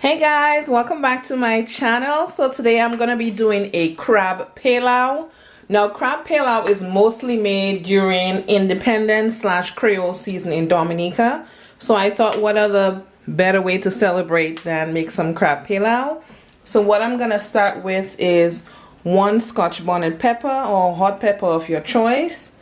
Hey guys, welcome back to my channel. So today I'm going to be doing a crab pilau. Now crab pilau is mostly made during Independence/Creole season in Dominica. So I thought what other better way to celebrate than make some crab pilau. So what I'm going to start with is 1 Scotch bonnet pepper or hot pepper of your choice.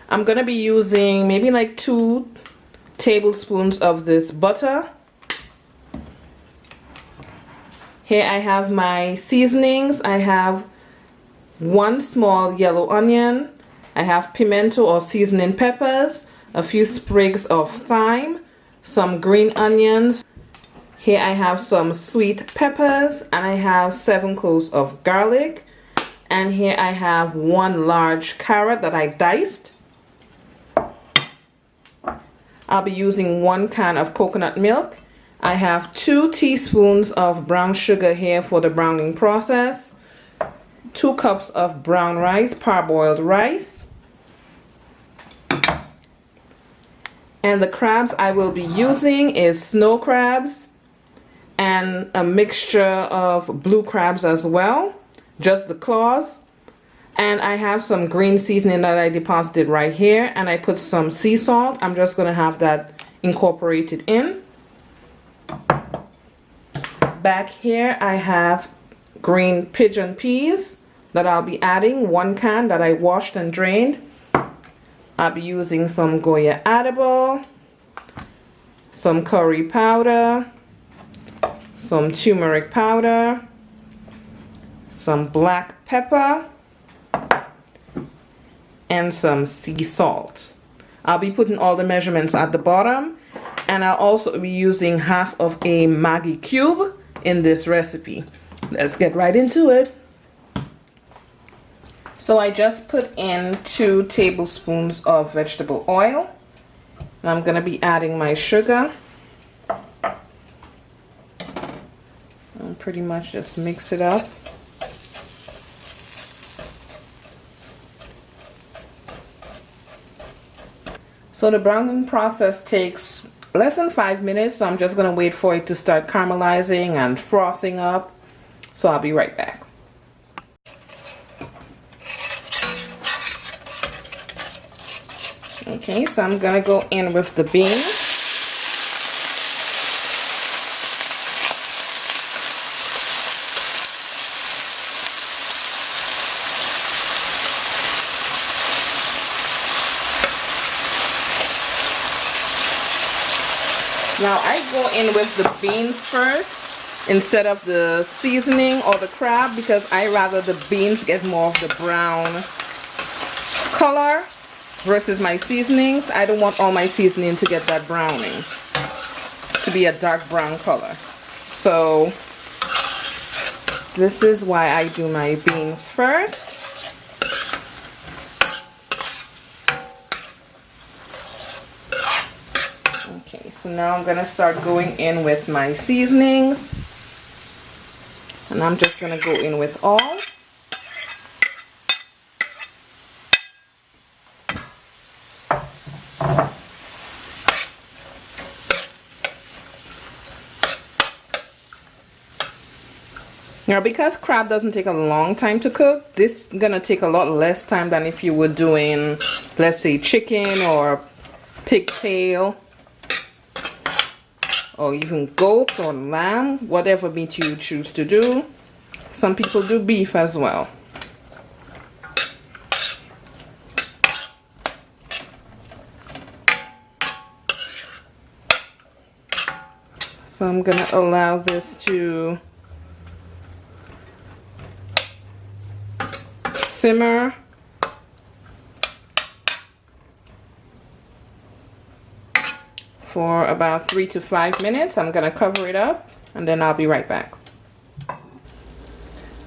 I'm going to be using maybe like 2 tablespoons of this butter. Here I have my seasonings. I have 1 small yellow onion. I have pimento or seasoning peppers, a few sprigs of thyme, some green onions. Here I have some sweet peppers, and I have 7 cloves of garlic. And here I have 1 large carrot that I diced. I'll be using 1 can of coconut milk. I have 2 teaspoons of brown sugar here for the browning process. 2 cups of brown rice, parboiled rice. And the crabs I will be using is snow crabs and a mixture of blue crabs as well, just the claws. And I have some green seasoning that I deposited right here, and I put some sea salt. I'm just going to have that incorporated in. Back here I have green pigeon peas that I'll be adding, 1 can that I washed and drained. I'll be using some Goya edible, some curry powder, some turmeric powder, some black pepper, and some sea salt. I'll be putting all the measurements at the bottom, and I'll also be using half of a Maggi cube in this recipe. Let's get right into it. So I just put in 2 tablespoons of vegetable oil. I'm going to be adding my sugar. And pretty much just mix it up. So the browning process takes less than 5 minutes, so I'm just going to wait for it to start caramelizing and frothing up. So I'll be right back. Okay, so I'm going to go in with the beans. Now I go in with the beans first instead of the seasoning or the crab, because I rather the beans get more of the brown color versus my seasonings. I don't want all my seasoning to get that browning, to be a dark brown color. So this is why I do my beans first. Okay, so now I'm going to start going in with my seasonings, and I'm just going to go in with all. Now because crab doesn't take a long time to cook, this is going to take a lot less time than if you were doing, let's say, chicken or pigtail, or even goat or lamb, whatever meat you choose to do. Some people do beef as well. So I'm going to allow this to simmer for about 3 to 5 minutes. I'm going to cover it up, and then I'll be right back.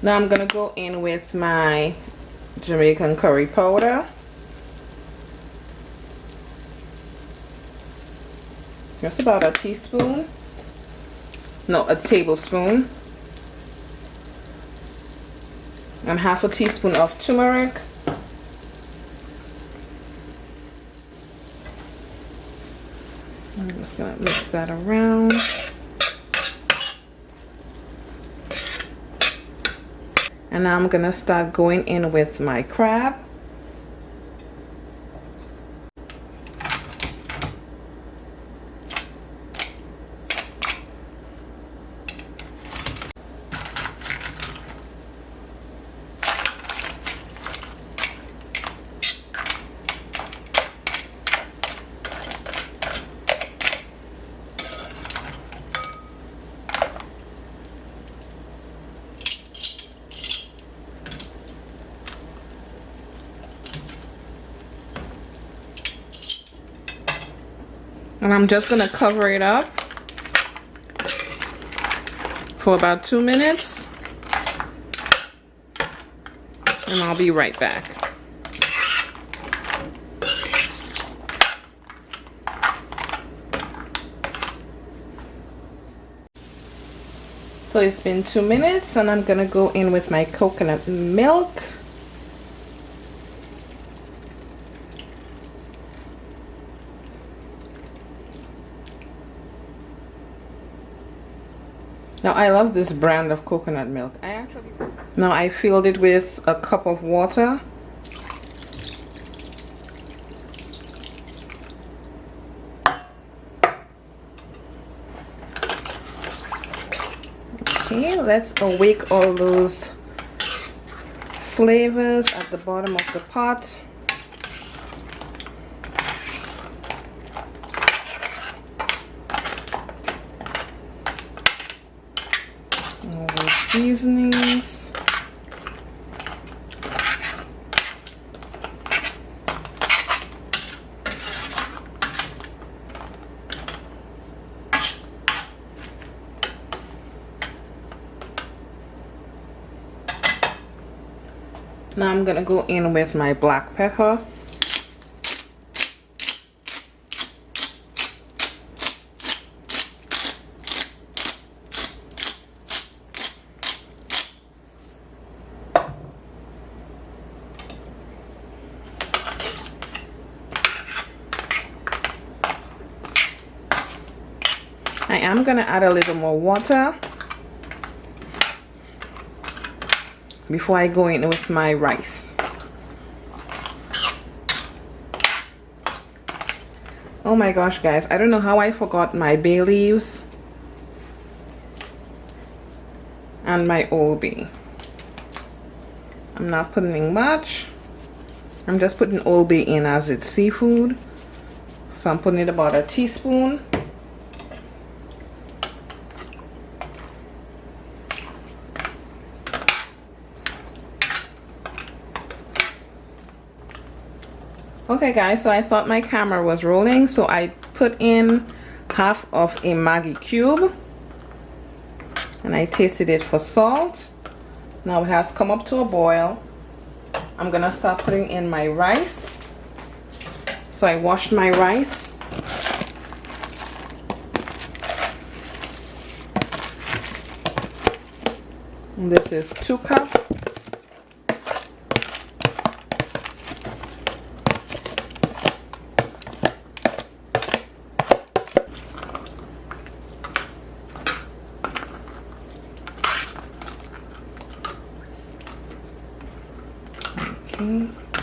Now I'm going to go in with my Jamaican curry powder. Just about a teaspoon. No, a tablespoon. And half a teaspoon of turmeric. I'm just gonna mix that around. And now I'm gonna start going in with my crab. And I'm just gonna cover it up for about 2 minutes, and I'll be right back. So it's been 2 minutes, and I'm gonna go in with my coconut milk. Now I love this brand of coconut milk. Now I filled it with a cup of water. Okay, let's awake all those flavors at the bottom of the pot. All those seasonings. Now I'm gonna go in with my black pepper. I am gonna add a little more water before I go in with my rice. Oh my gosh, guys, I don't know how I forgot my bay leaves and my Old Bay. I'm not putting in much. I'm just putting Old Bay in as it's seafood. So I'm putting in about a teaspoon. Okay guys, so I thought my camera was rolling, so I put in half of a Maggi cube and I tasted it for salt. Now it has come up to a boil. I'm gonna start putting in my rice. So I washed my rice. And this is 2 cups.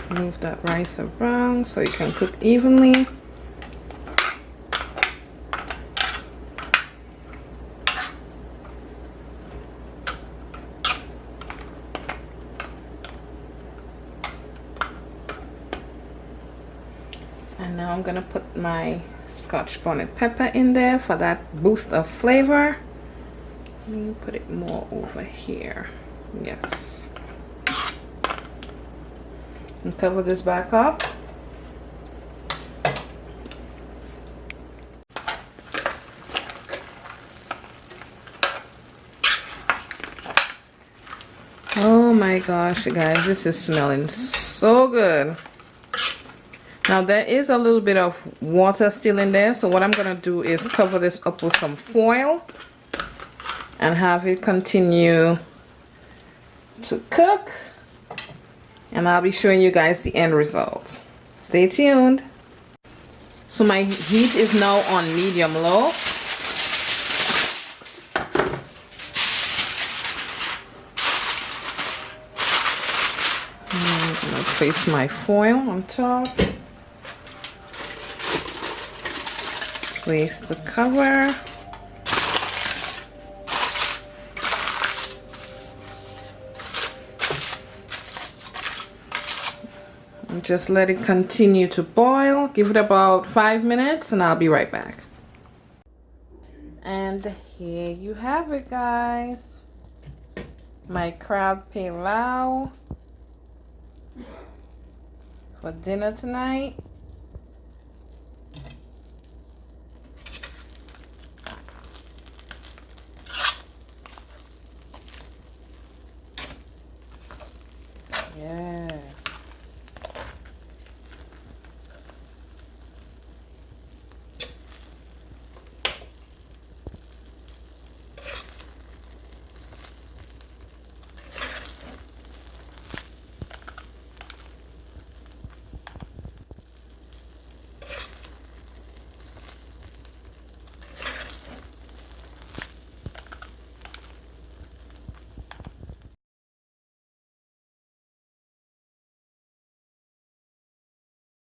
Move that rice around so it can cook evenly. And now I'm gonna put my Scotch bonnet pepper in there for that boost of flavor. Let me put it more over here. Yes. And cover this back up. Oh my gosh, guys, this is smelling so good. Now there is a little bit of water still in there, so what I'm gonna do is cover this up with some foil and have it continue to cook. And I'll be showing you guys the end result. Stay tuned. So my heat is now on medium low. I'm gonna place my foil on top. Place the cover. And just let it continue to boil. Give it about 5 minutes and I'll be right back. And here you have it, guys. My crab pilau for dinner tonight.